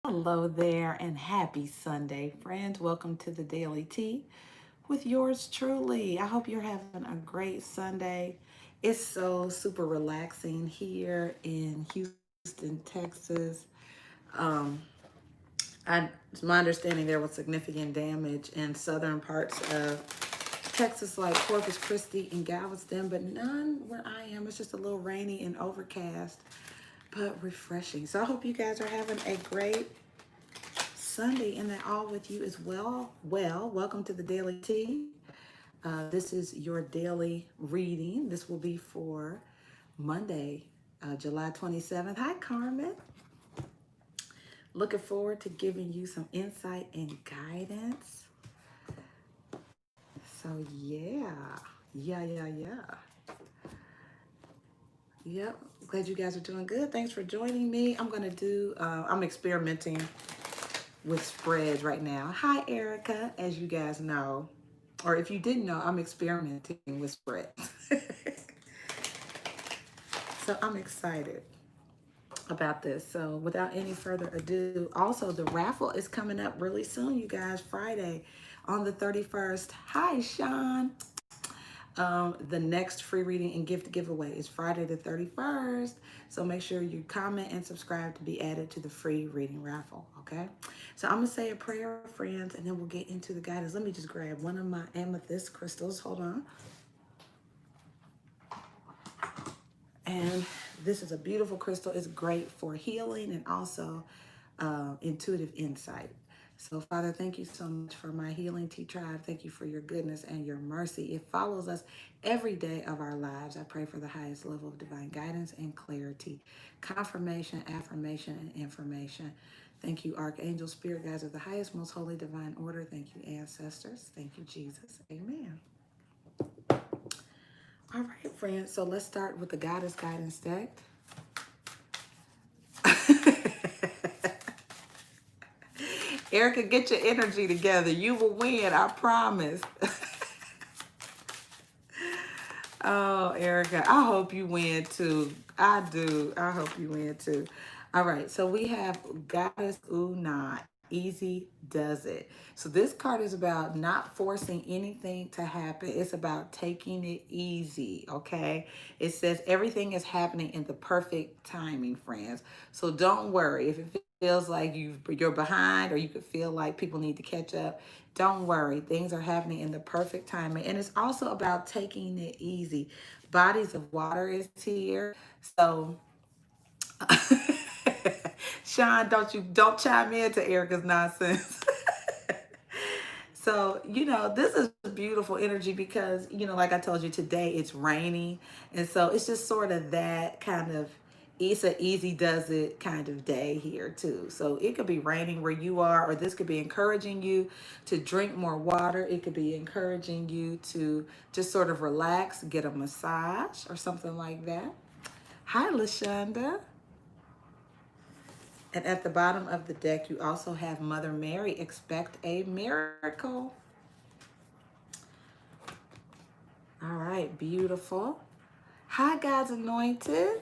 Hello there and happy Sunday, friends. Welcome to the Daily Tea with yours truly. I hope you're having a great Sunday. It's so super relaxing here in Houston, Texas. Um, it's my understanding there was significant damage in southern parts of Texas, like Corpus Christi and Galveston, but none where I am. It's just a little rainy and overcast, but refreshing. So I hope you guys are having a great Sunday and that all with you as well. Welcome to the Daily Tea. This is your daily reading. This will be for Monday, July 27th. Hi, Carmen. Looking forward to giving you some insight and guidance. So, yeah. Yep. Glad you guys are doing good. Thanks for joining me. I'm experimenting with spreads right now. Hi, Erica. As you guys know, or if you didn't know, I'm experimenting with spreads. So I'm excited about this. So without any further ado, also the raffle is coming up really soon, you guys, Friday on the 31st. Hi, Sean. The next free reading and gift giveaway is Friday the 31st. So make sure you comment and subscribe to be added to the free reading raffle, okay? So I'm going to say a prayer, friends, and then we'll get into the guidance. Let me just grab one of my amethyst crystals. Hold on. And this is a beautiful crystal. It's great for healing and also intuitive insight. So, Father, thank you so much for my healing tea tribe. Thank you for your goodness and your mercy. It follows us every day of our lives. I pray for the highest level of divine guidance and clarity, confirmation, affirmation, and information. Thank you, Archangel, Spirit Guides of the highest, most holy, divine order. Thank you, ancestors. Thank you, Jesus. Amen. All right, friends. So let's start with the Goddess Guidance deck. Erica, get your energy together. You will win, I promise. Oh, Erica, I hope you win too. I do. I hope you win too. All right, so we have Goddess Una. Easy does it. So this card is about not forcing anything to happen. It's about taking it easy, okay? It says everything is happening in the perfect timing, friends. So don't worry if it feels like you're behind or you could feel like people need to catch up. Don't worry, things are happening in the perfect timing. And it's also about taking it easy. Bodies of water is here. So Sean, don't chime in to Erica's nonsense. So, this is beautiful energy because, like I told you today, it's raining. And so it's just sort of that kind of, it's an easy does it kind of day here too. So it could be raining where you are, or this could be encouraging you to drink more water. It could be encouraging you to just sort of relax, get a massage or something like that. Hi, Lashonda. And at the bottom of the deck, you also have Mother Mary. Expect a miracle. All right, beautiful. Hi, God's anointed.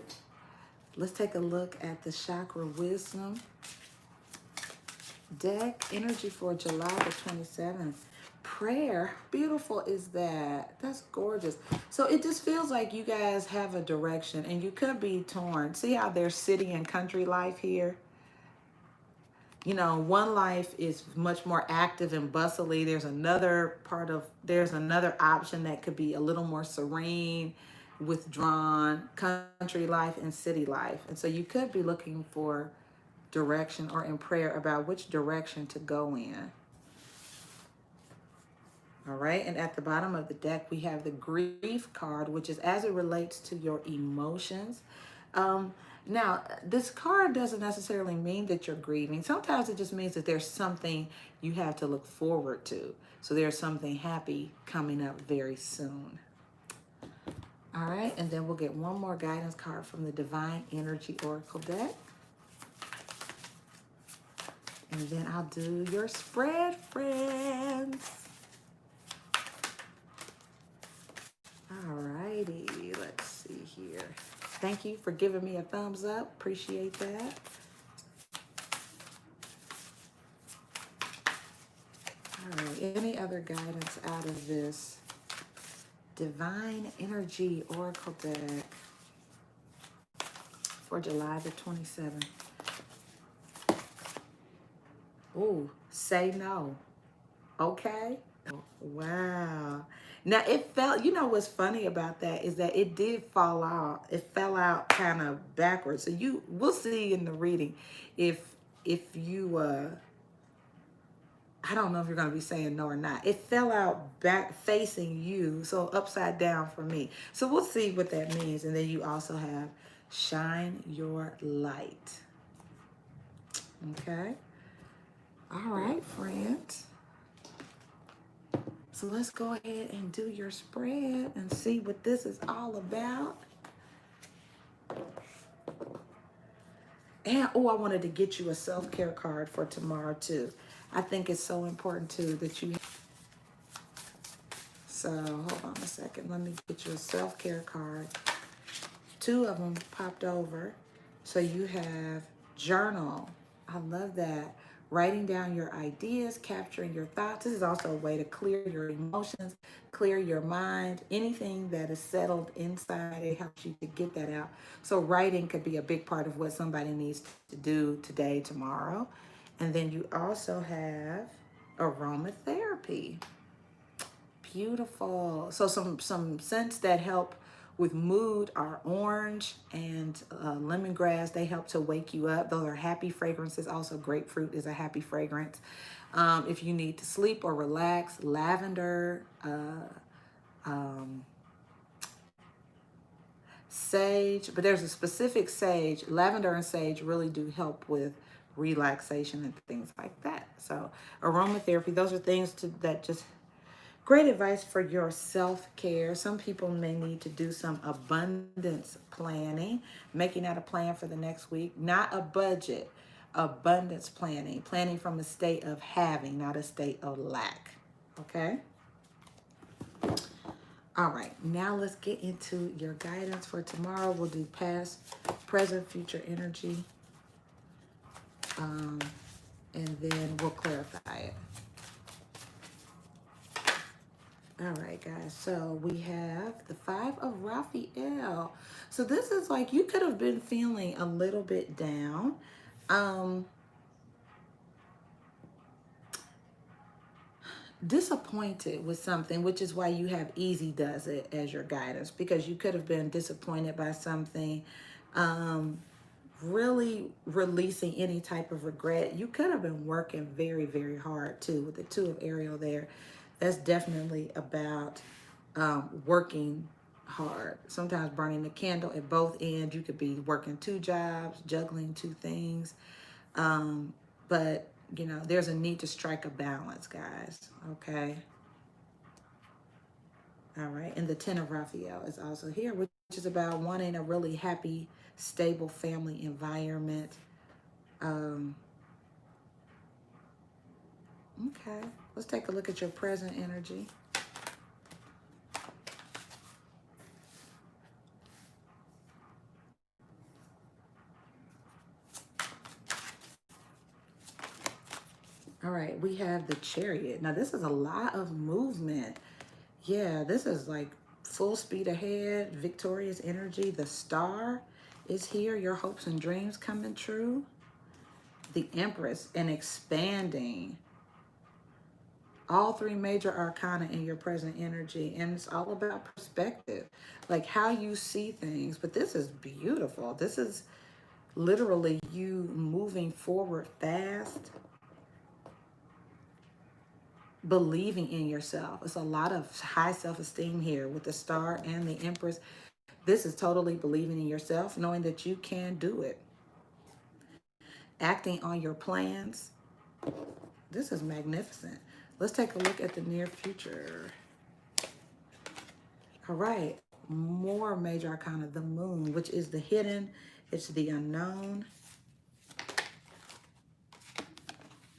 Let's take a look at the Chakra Wisdom deck. Energy for July the 27th. Prayer. Beautiful is that. That's gorgeous. So it just feels like you guys have a direction and you could be torn. See how there's city and country life here? One life is much more active and bustly. There's another option that could be a little more serene, withdrawn, country life and city life. And so you could be looking for direction or in prayer about which direction to go in. All right. And at the bottom of the deck, we have the grief card, which is as it relates to your emotions. Now, this card doesn't necessarily mean that you're grieving. Sometimes it just means that there's something you have to look forward to. So there's something happy coming up very soon. All right. And then we'll get one more guidance card from the Divine Energy Oracle deck. And then I'll do your spread, friends. All righty, let's see here. Thank you for giving me a thumbs up. Appreciate that. any other guidance out of this Divine Energy Oracle deck for July the 27th? Ooh, say no. Okay. Wow. Now it felt, you know what's funny about that is that it did fall out. It fell out kind of backwards. So we'll see in the reading if you I don't know if you're going to be saying no or not. It fell out back facing you, so upside down for me. So we'll see what that means. And then you also have shine your light. Okay. All right, friends. So let's go ahead and do your spread and see what this is all about. And, oh, I wanted to get you a self-care card for tomorrow, too. I think it's so important, too, that you... So, hold on a second. Let me get you a self-care card. 2 of them popped over. So you have journal. I love that. Writing down your ideas, capturing your thoughts. This is also a way to clear your emotions, clear your mind. Anything that is settled inside, it helps you to get that out. So writing could be a big part of what somebody needs to do today, tomorrow. And then you also have aromatherapy. Beautiful. So some scents that help with mood are orange and lemongrass. They help to wake you up. Those are happy fragrances. Also, grapefruit is a happy fragrance. If you need to sleep or relax, lavender, sage. But there's a specific sage. Lavender and sage really do help with relaxation and things like that. So aromatherapy, those are things that just... Great advice for your self-care. Some people may need to do some abundance planning, making out a plan for the next week, not a budget, abundance planning, planning from a state of having, not a state of lack. Okay? All right, now let's get into your guidance for tomorrow. We'll do past, present, future energy, and then we'll clarify it. All right, guys, so we have the 5 of Raphael. So this is like you could have been feeling a little bit down. Disappointed with something, which is why you have easy does it as your guidance, because you could have been disappointed by something. Really releasing any type of regret. You could have been working very, very hard too with the 2 of Ariel there. That's definitely about working hard. Sometimes burning the candle at both ends. You could be working 2 jobs, juggling 2 things. But, you know, there's a need to strike a balance, guys. Okay. All right. And the 10 of Raphael is also here, which is about wanting a really happy, stable family environment. Okay. Let's take a look at your present energy. All right, we have the Chariot. Now, this is a lot of movement. Yeah, this is like full speed ahead, victorious energy. The Star is here. Your hopes and dreams coming true. The Empress and expanding. All 3 major arcana in your present energy. And it's all about perspective, like how you see things. But this is beautiful. This is literally you moving forward fast, believing in yourself. It's a lot of high self-esteem here with the Star and the Empress. This is totally believing in yourself, knowing that you can do it. Acting on your plans. This is magnificent. Let's take a look at the near future. All right, more major arcana, the Moon, which is the hidden, it's the unknown.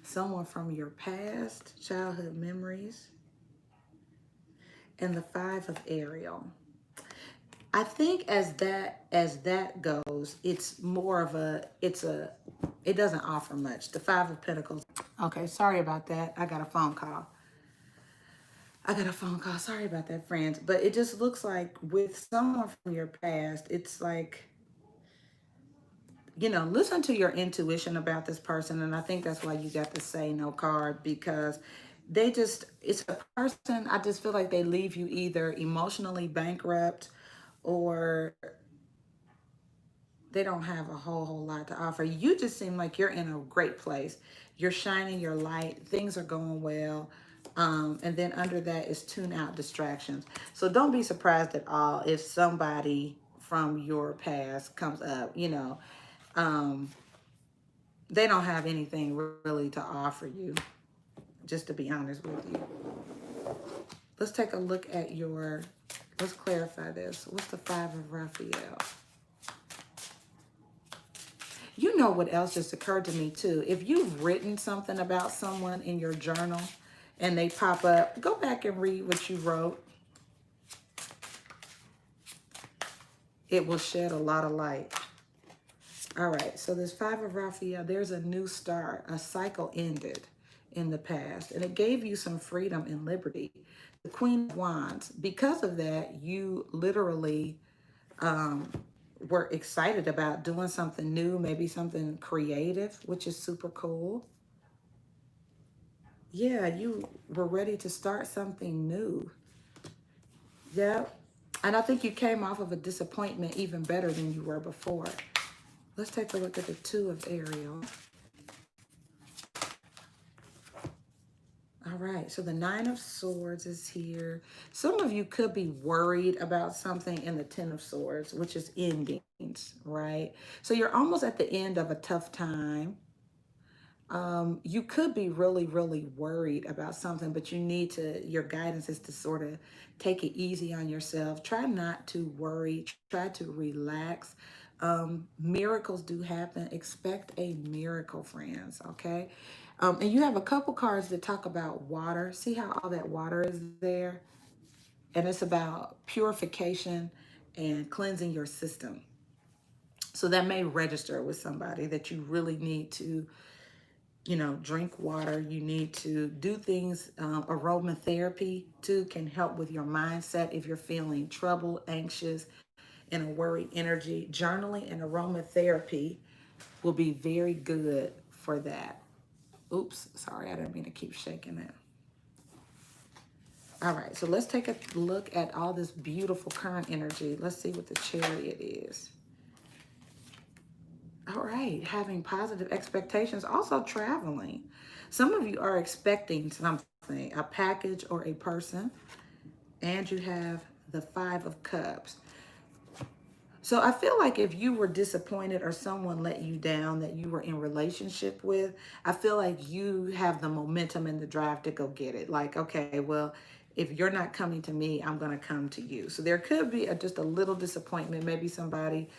Someone from your past, childhood memories. And the 5 of Ariel. I think as that goes, it's more of it doesn't offer much. The 5 of Pentacles. Okay, sorry about that. I got a phone call. I got a phone call. Sorry about that, friends. But it just looks like with someone from your past, it's like, listen to your intuition about this person. And I think that's why you got the say no card, because it's a person, I just feel like they leave you either emotionally bankrupt, or they don't have a whole lot to offer. You just seem like you're in a great place. You're shining your light. Things are going well. And then under that is tune out distractions. So don't be surprised at all if somebody from your past comes up. Um, they don't have anything really to offer you, just to be honest with you. Let's take a look at let's clarify this. What's the Five of Raphael? You know what else just occurred to me too? If you've written something about someone in your journal and they pop up, go back and read what you wrote. It will shed a lot of light. All right, so this Five of Raphael, there's a new start. A cycle ended in the past, and it gave you some freedom and liberty. The Queen of Wands, because of that, you literally were excited about doing something new, maybe something creative, which is super cool. Yeah, you were ready to start something new. Yep. And I think you came off of a disappointment even better than you were before. Let's take a look at the Two of Ariel. All right, so the Nine of Swords is here. Some of you could be worried about something in the Ten of Swords, which is endings, right? So you're almost at the end of a tough time. You could be really worried about something, but your guidance is to sort of take it easy on yourself. Try not to worry, try to relax. Miracles do happen. Expect a miracle, friends, okay? And you have a couple cards that talk about water. See how all that water is there? And it's about purification and cleansing your system. So that may register with somebody that you really need to drink water. You need to do things. Aromatherapy too can help with your mindset if you're feeling troubled, anxious, and a worried energy. Journaling and aromatherapy will be very good for that. Oops, sorry, I didn't mean to keep shaking that. All right, so let's take a look at all this beautiful current energy. Let's see what the Chariot is. All right, having positive expectations, also traveling. Some of you are expecting something, a package or a person, and you have the Five of Cups. So I feel like if you were disappointed or someone let you down that you were in relationship with, I feel like you have the momentum and the drive to go get it. Like, okay, well, if you're not coming to me, I'm going to come to you. So there could be just a little disappointment. Maybe somebody,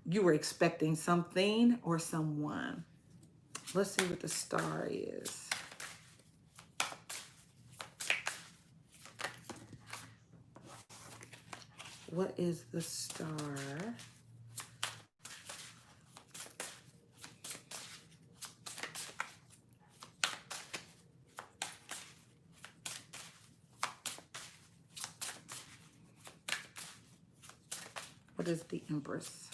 you were expecting something or someone. Let's see what the Star is. What is the Star? What is the Empress?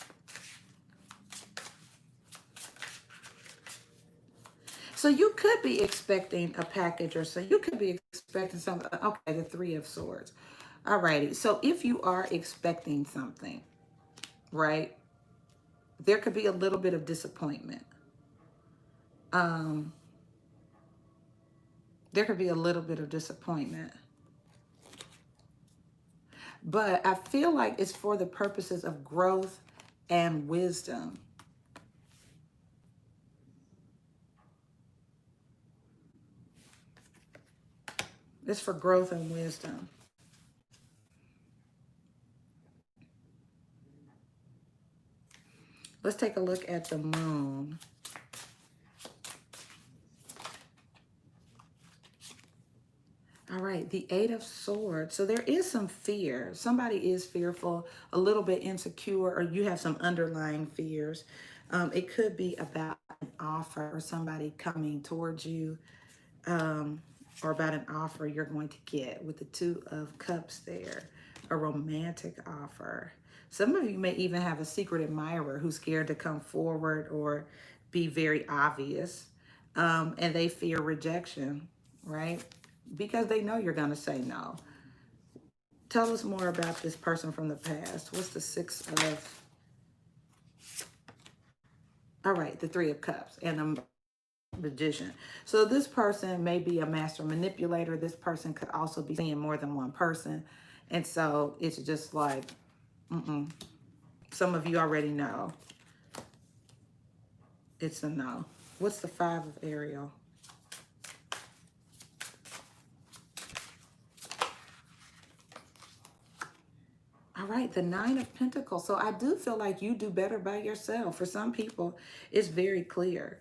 So you could be expecting a package, or so you could be expecting something. Okay, the Three of Swords. All righty. So if you are expecting something, right, there could be a little bit of disappointment. There could be a little bit of disappointment. But I feel like it's for the purposes of growth and wisdom. It's for growth and wisdom. Let's take a look at the Moon. All right, the Eight of Swords. So there is some fear. Somebody is fearful, a little bit insecure, or you have some underlying fears. It could be about an offer or somebody coming towards you. or about an offer you're going to get with the Two of Cups there, a romantic offer. Some of you may even have a secret admirer who's scared to come forward or be very obvious, and they fear rejection, right? Because they know you're going to say no. Tell us more about this person from the past. What's the Six of... All right, the Three of Cups and the Magician. So this person may be a master manipulator. This person could also be seeing more than one person. And so it's just like, some of you already know. It's a no. What's the Five of Ariel? All right, the Nine of Pentacles. So I do feel like you do better by yourself. For some people, it's very clear.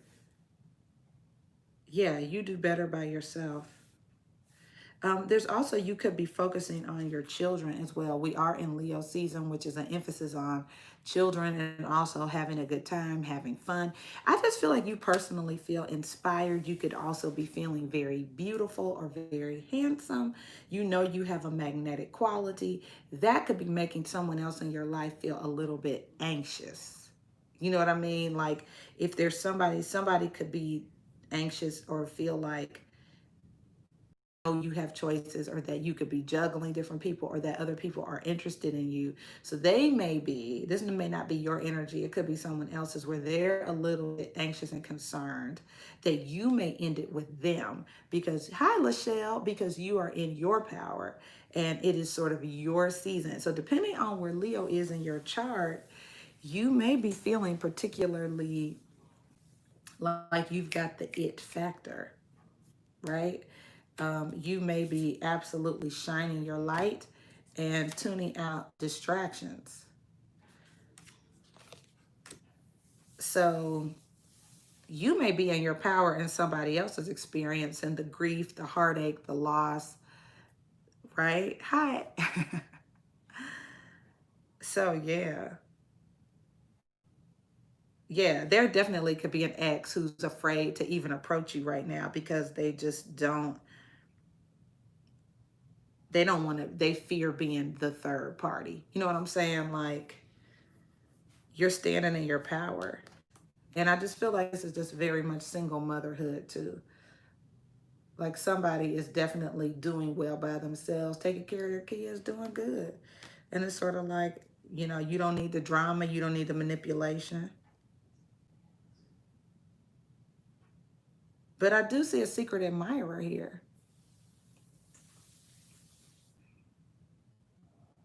Yeah, you do better by yourself. There's also, you could be focusing on your children as well. We are in Leo season, which is an emphasis on children and also having a good time, having fun. I just feel like you personally feel inspired. You could also be feeling very beautiful or very handsome. You know you have a magnetic quality. That could be making someone else in your life feel a little bit anxious. You know what I mean? Like if there's somebody could be anxious or feel like you have choices, or that you could be juggling different people, or that other people are interested in you. So they may be, this may not be your energy, it could be someone else's, where they're a little bit anxious and concerned that you may end it with them because, hi Lachelle, because you are in your power and it is sort of your season. So depending on where Leo is in your chart, you may be feeling particularly like you've got the it factor, right? You may be absolutely shining your light and tuning out distractions. So you may be in your power and somebody else is experiencing the grief, the heartache, the loss, right? Hi. So yeah. Yeah, there definitely could be an ex who's afraid to even approach you right now because they just don't want to, they fear being the third party. You know what I'm saying? Like, you're standing in your power. And I just feel like this is just very much single motherhood too. Like somebody is definitely doing well by themselves, taking care of their kids, doing good. And it's sort of like, you don't need the drama, you don't need the manipulation. But I do see a secret admirer here.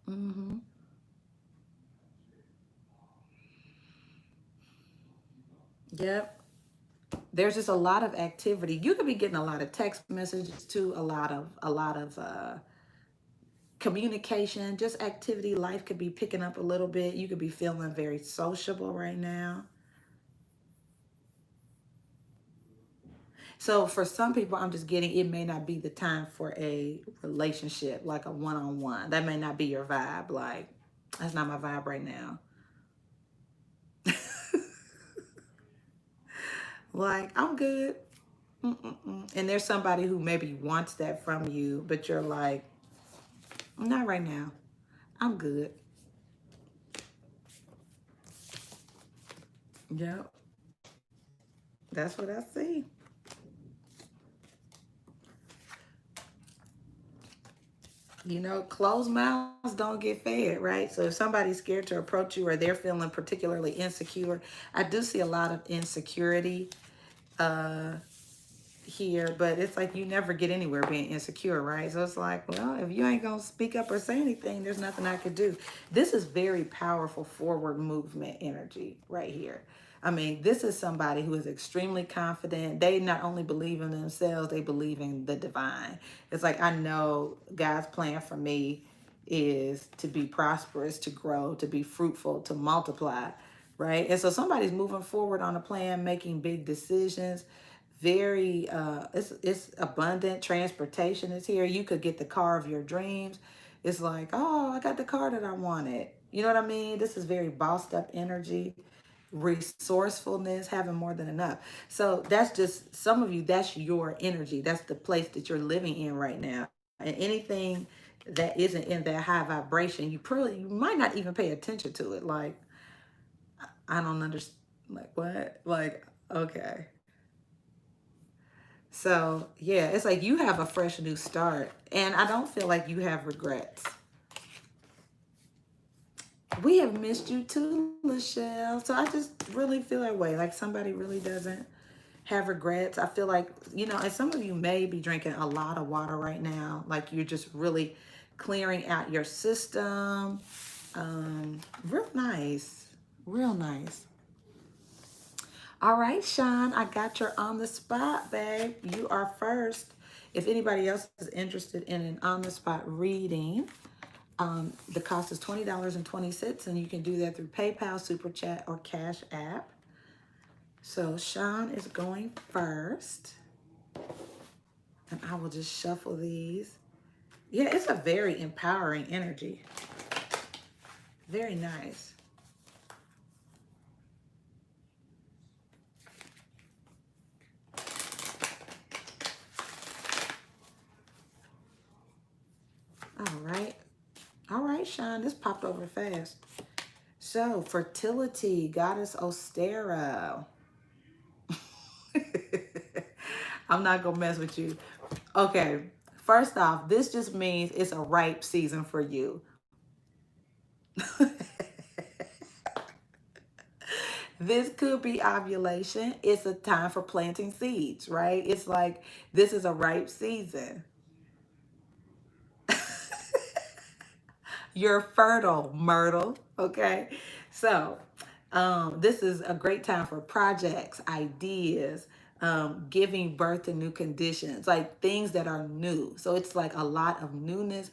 Mm-hmm. Yep. There's just a lot of activity. You could be getting a lot of text messages too, a lot of communication, just activity. Life could be picking up a little bit. You could be feeling very sociable right now. So for some people, I'm just getting, it may not be the time for a relationship, like a one-on-one. That may not be your vibe. Like, that's not my vibe right now. Like, I'm good. Mm-mm-mm. And there's somebody who maybe wants that from you, but you're like, not right now. I'm good. Yep. That's what I see. Closed mouths don't get fed, right? So if somebody's scared to approach you or they're feeling particularly insecure, I do see a lot of insecurity uh, here, but it's like you never get anywhere being insecure, right? So it's like, well, if you ain't gonna speak up or say anything, there's nothing I could do. This is very powerful forward movement energy right here. I mean, this is somebody who is extremely confident. They not only believe in themselves, they believe in the divine. It's like, I know God's plan for me is to be prosperous, to grow, to be fruitful, to multiply, right? And so somebody's moving forward on a plan, making big decisions. Very it's abundant. Transportation is here. You could get the car of your dreams. It's like, oh, I got the car that I wanted. You know what I mean? This is very bossed up energy. resourcefulness, having more than enough. So that's just some of you, that's your energy. That's the place that you're living in right now. And anything that isn't in that high vibration, you might not even pay attention to it. Like, I don't understand. Like, what? Like, okay. So, yeah, it's like you have a fresh new start. And I don't feel like you have regrets. We have missed you too, Michelle. So I just really feel that way. Like somebody really doesn't have regrets. I feel like, and some of you may be drinking a lot of water right now. Like you're just really clearing out your system. Real nice. Real nice. All right, Sean, I got your on the spot, babe. You are first. If anybody else is interested in an on the spot reading, the cost is $20.20, and you can do that through PayPal, Super Chat, or Cash App. So Sean is going first, and I will just shuffle these. Yeah, it's a very empowering energy. Very nice. All right. All right, Sean, this popped over fast. So, fertility, goddess Ostera. I'm not going to mess with you. Okay, first off, this just means it's a ripe season for you. This could be ovulation. It's a time for planting seeds, right? It's like this is a ripe season. You're fertile, Myrtle. Okay. So, this is a great time for projects, ideas, giving birth to new conditions, like things that are new. So, it's like a lot of newness,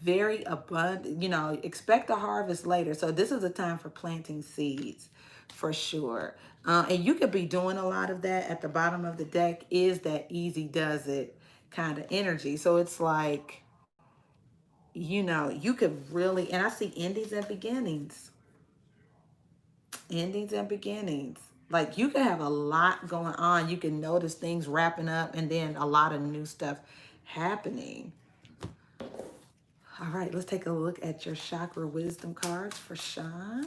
very abundant. Expect a harvest later. So, this is a time for planting seeds for sure. And you could be doing a lot of that. At the bottom of the deck is that easy does it kind of energy. So, it's like, you could really, and I see endings and beginnings. Endings and beginnings. Like you could have a lot going on. You can notice things wrapping up and then a lot of new stuff happening. All right, let's take a look at your chakra wisdom cards for Sean.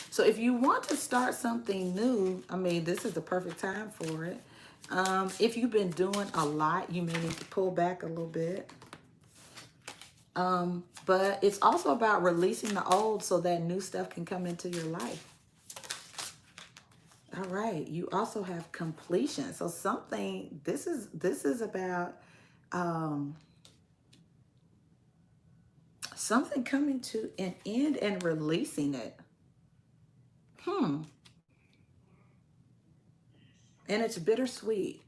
So if you want to start something new, I mean, this is the perfect time for it. If you've been doing a lot, you may need to pull back a little bit. But it's also about releasing the old so that new stuff can come into your life. All right. You also have completion. So this is about something coming to an end and releasing it. And it's bittersweet.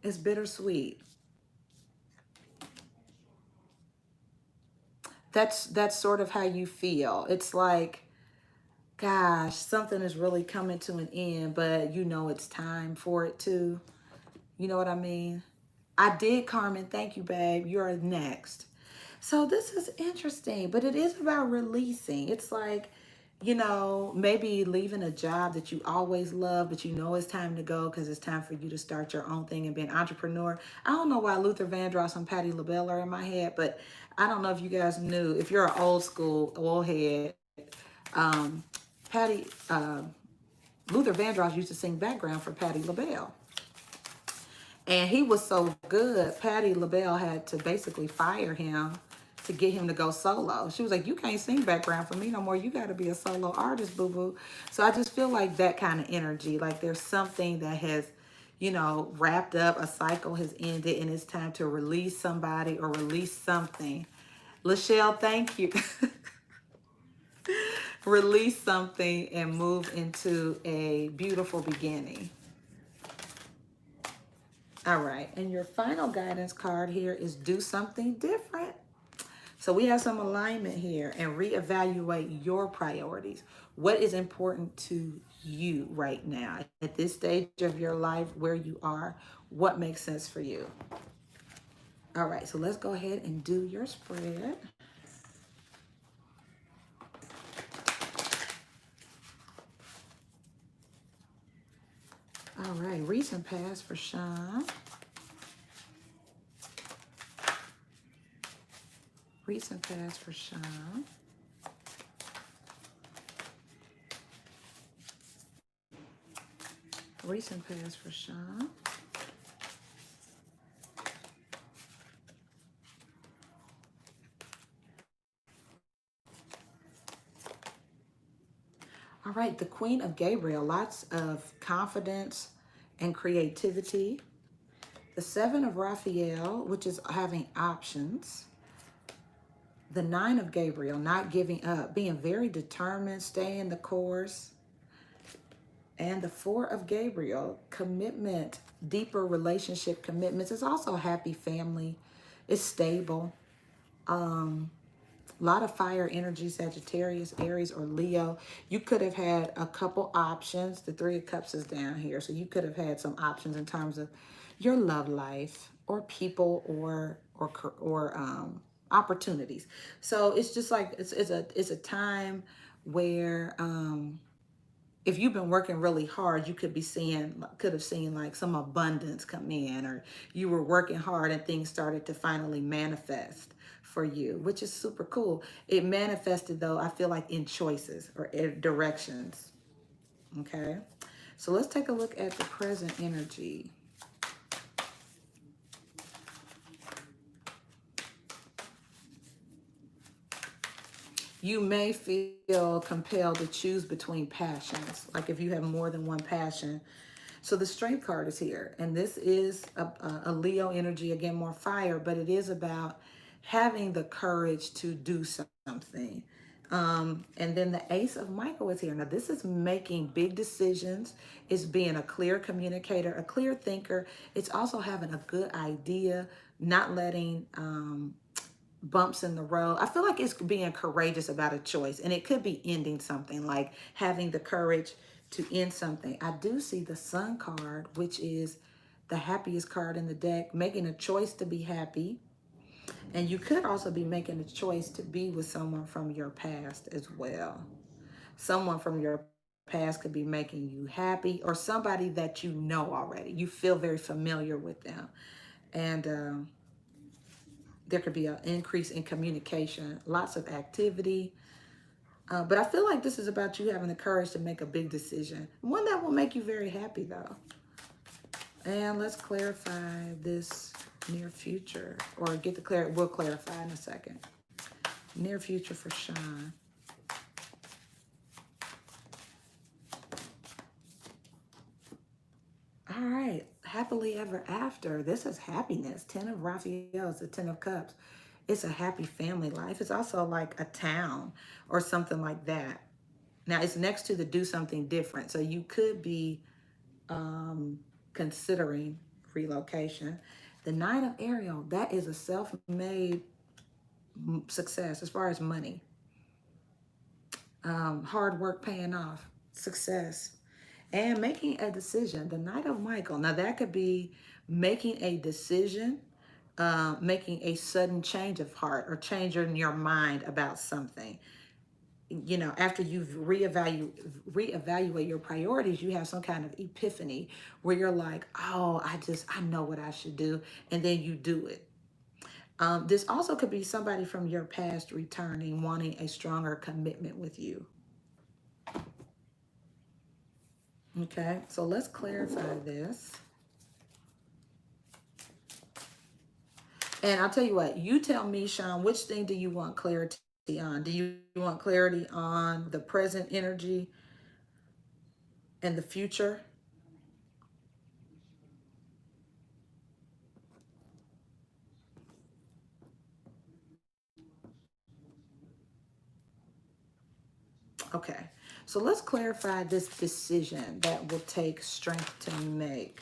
It's bittersweet. That's sort of how you feel. It's like, gosh, something is really coming to an end, but it's time for it to. You know what I mean? I did, Carmen. Thank you, babe. You're next. So this is interesting, but it is about releasing. It's like, maybe leaving a job that you always love, but it's time to go because it's time for you to start your own thing and be an entrepreneur. I don't know why Luther Vandross and Patti LaBelle are in my head, but I don't know if you guys knew, if you're an old school old head, Patti, Luther Vandross used to sing background for Patti LaBelle. And he was so good, Patti LaBelle had to basically fire him to get him to go solo. She was like, you can't sing background for me no more. You got to be a solo artist, boo-boo. So I just feel like that kind of energy, like there's something that has, wrapped up, a cycle has ended, and it's time to release somebody or release something. Lachelle, thank you. Release something and move into a beautiful beginning. All right, and your final guidance card here is do something different. So we have some alignment here and reevaluate your priorities. What is important to you right now at this stage of your life where you are? What makes sense for you? All right, so let's go ahead and do your spread. All right, recent past for Sean. Recent past for Sean. Recent past for Sean. All right, the Queen of Gabriel, lots of confidence and creativity. The Seven of Raphael, which is having options. The Nine of Gabriel, not giving up, being very determined, staying the course. And the Four of Gabriel, commitment, deeper relationship commitments. It's also happy family. It's stable. A lot of fire energy, Sagittarius, Aries, or Leo. You could have had a couple options. The Three of Cups is down here. So you could have had some options in terms of your love life or people or opportunities. So it's just like it's a time where if you've been working really hard, you could have seen like some abundance come in, or you were working hard and things started to finally manifest for you, which is super cool. It manifested though, I feel like in choices or in directions. Okay. So let's take a look at the present energy. You may feel compelled to choose between passions, like if you have more than one passion. So the Strength card is here, and this is a Leo energy, again, more fire, but it is about having the courage to do something. And then the Ace of Michael is here. Now, this is making big decisions. It's being a clear communicator, a clear thinker. It's also having a good idea, not letting bumps in the road. I feel like it's being courageous about a choice, and it could be ending something, like having the courage to end something. I do see the Sun card, which is the happiest card in the deck, making a choice to be happy. And you could also be making a choice to be with someone from your past as well. Someone from your past could be making you happy, or somebody that you know already. You feel very familiar with them. And there could be an increase in communication, lots of activity. But I feel like this is about you having the courage to make a big decision. One that will make you very happy, though. And let's clarify this near future, or get the clarity. We'll clarify in a second. Near future for Sean. All right, happily ever after. This is happiness. 10 of Raphael is the 10 of Cups. It's a happy family life. It's also like a town or something like that. Now, it's next to the do something different. So you could be considering relocation. The Nine of Ariel, that is a self-made success as far as money. Hard work paying off, success. And making a decision. The Knight of Michael. Now, that could be making a decision, making a sudden change of heart, or changing your mind about something. You know, after you've reevaluate your priorities, you have some kind of epiphany where you're like, oh, I know what I should do. And then you do it. This also could be somebody from your past returning, wanting a stronger commitment with you. Okay, so let's clarify this. And I'll tell you what, you tell me, Sean, which thing do you want clarity on? Do you want clarity on the present energy and the future? Okay, so let's clarify this decision that will take strength to make.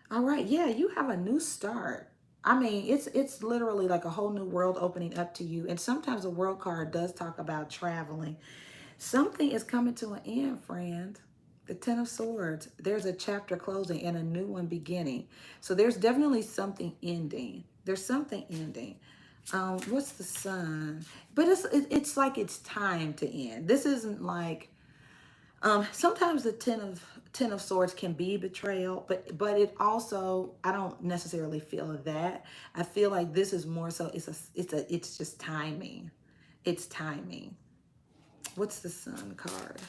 All right, yeah, you have a new start. I mean, it's literally like a whole new world opening up to you. And sometimes a world card does talk about traveling. Something is coming to an end, friend. The Ten of Swords. There's a chapter closing and a new one beginning. So there's definitely something ending. There's something ending. What's the Sun? But it's like it's time to end. This isn't like sometimes the Ten of Swords can be betrayal, but it also, I don't necessarily feel that. I feel like this is more so it's just timing. It's timing. What's the Sun card?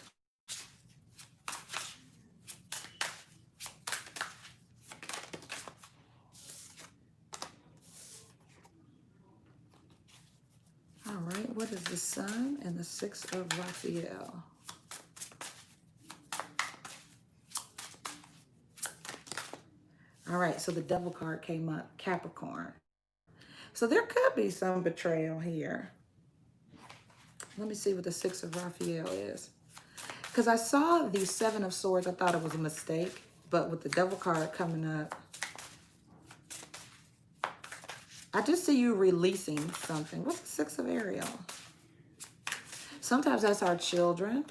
All right, what is the Sun and the Six of Raphael? All right, so the Devil card came up, Capricorn. So there could be some betrayal here. Let me see what the Six of Raphael is. Because I saw the Seven of Swords, I thought it was a mistake. But with the Devil card coming up, I just see you releasing something. What's the Six of Ariel? Sometimes that's our children.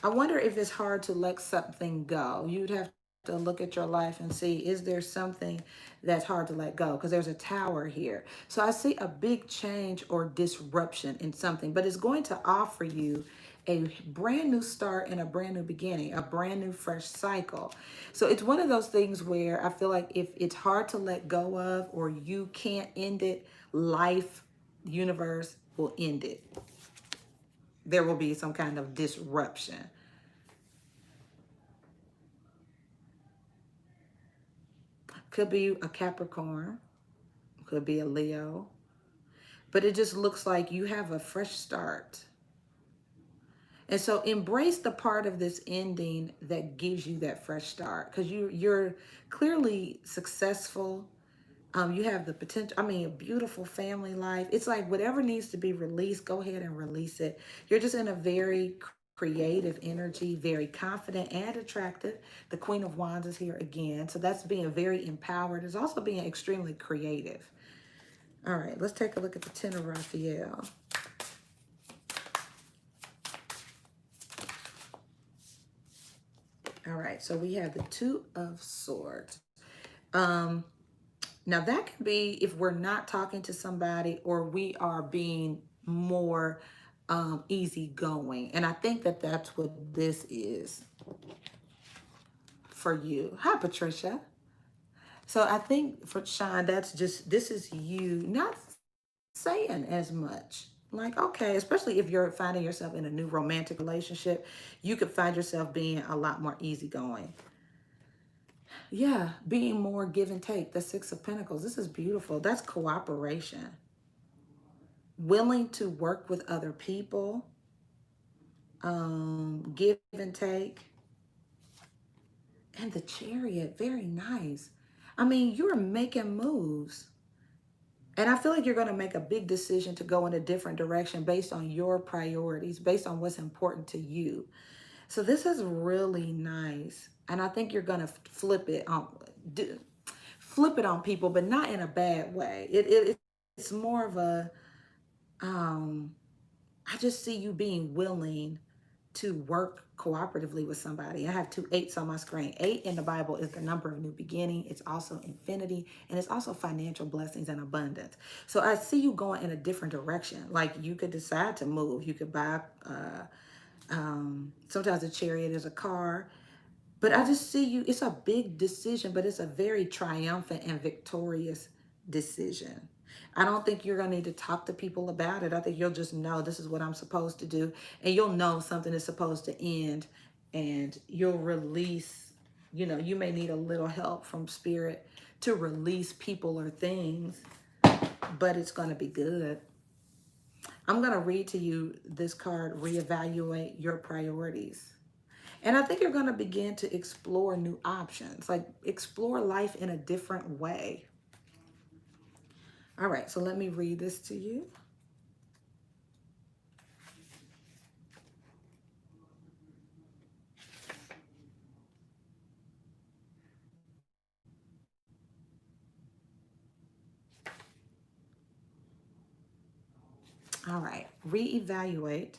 I wonder if it's hard to let something go. You'd have to look at your life and see, is there something that's hard to let go? Because there's a Tower here. So I see a big change or disruption in something, but it's going to offer you a brand new start and a brand new beginning, a brand new fresh cycle. So it's one of those things where I feel like if it's hard to let go of or you can't end it, life, universe will end it. There will be some kind of disruption. Could be a Capricorn, could be a Leo, but it just looks like you have a fresh start. And so embrace the part of this ending that gives you that fresh start, because you're clearly successful. You have the potential, I mean, a beautiful family life. It's like whatever needs to be released, go ahead and release it. You're just in a very creative energy, very confident and attractive. The Queen of Wands is here again. So that's being very empowered. It's also being extremely creative. All right, let's take a look at the Ten of Raphael. All right, so we have the Two of Swords. Now that can be if we're not talking to somebody or we are being more easygoing. And I think that that's what this is for you. Hi, Patricia. So I think for Sean, that's just, this is you not saying as much. Like, okay, especially if you're finding yourself in a new romantic relationship, you could find yourself being a lot more easygoing. Yeah, being more give and take. The Six of Pentacles. This is beautiful. That's cooperation. Willing to work with other people. Give and take. And the Chariot. Very nice. I mean, you're making moves. And I feel like you're going to make a big decision to go in a different direction based on your priorities, based on what's important to you. So this is really nice. And I think you're going to flip it on people, but not in a bad way. It's more of a, I just see you being willing to work cooperatively with somebody. I have 2 8s on my screen. 8 in the Bible is the number of new beginning. It's also infinity, and it's also financial blessings and abundance. So I see you going in a different direction. Like you could decide to move. You could buy, sometimes a chariot is a car. But I just see you, it's a big decision, but it's a very triumphant and victorious decision. I don't think you're going to need to talk to people about it. I think you'll just know this is what I'm supposed to do. And you'll know something is supposed to end and you'll release, you may need a little help from spirit to release people or things, but it's going to be good. I'm going to read to you this card, reevaluate your priorities. And I think you're going to begin to explore new options, like explore life in a different way. All right, so let me read this to you. All right, reevaluate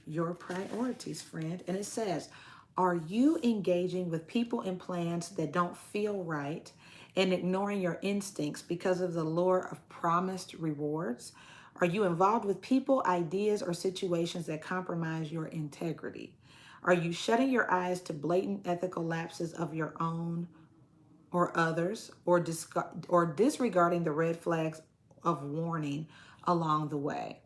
your priorities, friend. And it says, are you engaging with people and plans that don't feel right and ignoring your instincts because of the lure of promised rewards? Are you involved with people, ideas, or situations that compromise your integrity? Are you shutting your eyes to blatant ethical lapses of your own or others, or disregarding the red flags of warning along the way?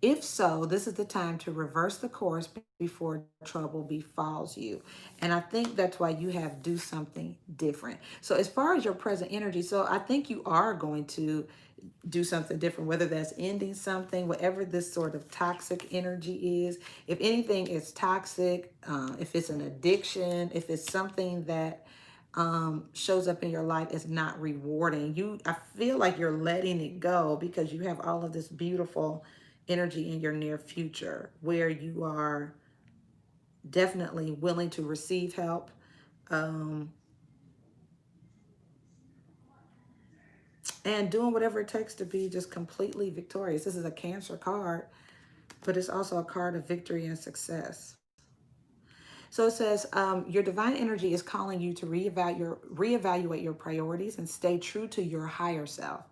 If so, this is the time to reverse the course before trouble befalls you. And I think that's why you have do something different. So as far as your present energy, so I think you are going to do something different, whether that's ending something, whatever this sort of toxic energy is. If anything is toxic, if it's an addiction, if it's something that shows up in your life as not rewarding, I feel like you're letting it go because you have all of this beautiful energy in your near future where you are definitely willing to receive help, um, and doing whatever it takes to be just completely victorious. This is a Cancer card, but it's also a card of victory and success. So it says, your divine energy is calling you to reevaluate your priorities and stay true to your higher self.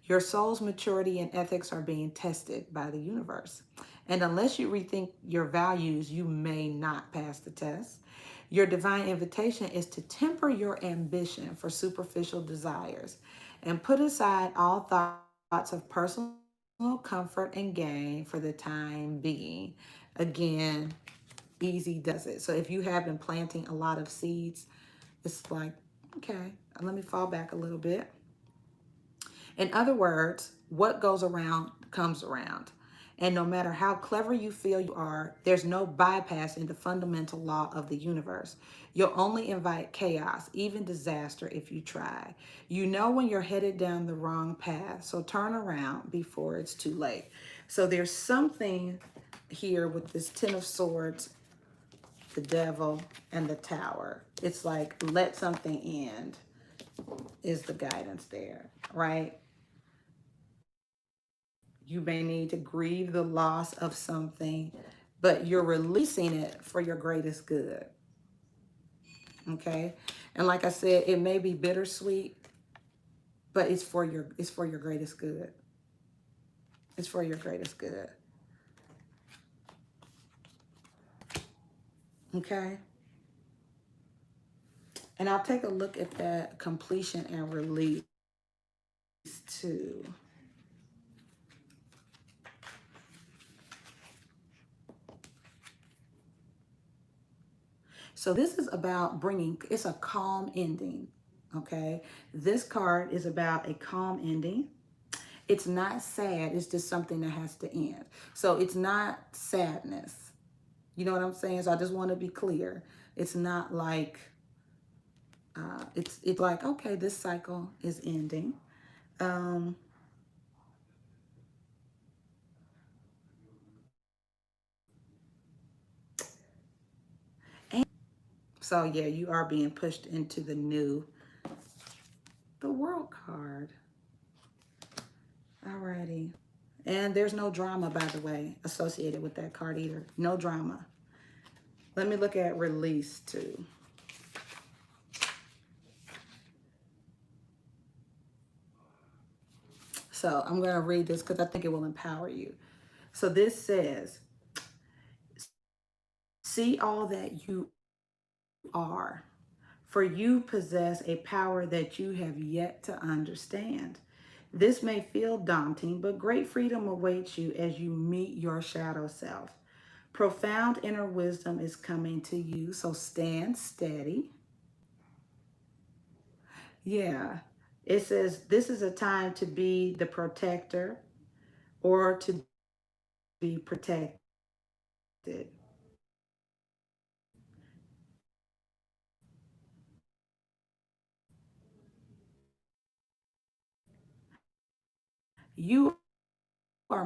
Your soul's maturity and ethics are being tested by the universe. And unless you rethink your values, you may not pass the test. Your divine invitation is to temper your ambition for superficial desires and put aside all thoughts of personal comfort and gain for the time being. Again, easy does it. So if you have been planting a lot of seeds, it's like, okay, let me fall back a little bit. In other words, what goes around comes around. And no matter how clever you feel you are, there's no bypassing the fundamental law of the universe. You'll only invite chaos, even disaster, if you try. You know when you're headed down the wrong path, so turn around before it's too late. So there's something here with this Ten of Swords, the Devil, and the Tower. It's like, let something end is the guidance there, right? You may need to grieve the loss of something, but you're releasing it for your greatest good. Okay? And like I said, it may be bittersweet, but it's for your greatest good. It's for your greatest good. Okay? And I'll take a look at that completion and release too. So this is about it's a calm ending, okay? This card is about a calm ending. It's not sad, it's just something that has to end. So it's not sadness. You know what I'm saying? So I just want to be clear. It's not like, it's like, okay, this cycle is ending. Um, and so yeah, you are being pushed into the World card. Alrighty. And there's no drama, by the way, associated with that card either. No drama. Let me look at release too. So I'm going to read this because I think it will empower you. So this says, see all that you are, for you possess a power that you have yet to understand. This may feel daunting, but great freedom awaits you as you meet your shadow self. Profound inner wisdom is coming to you, so stand steady. Yeah. It says this is a time to be the protector or to be protected. You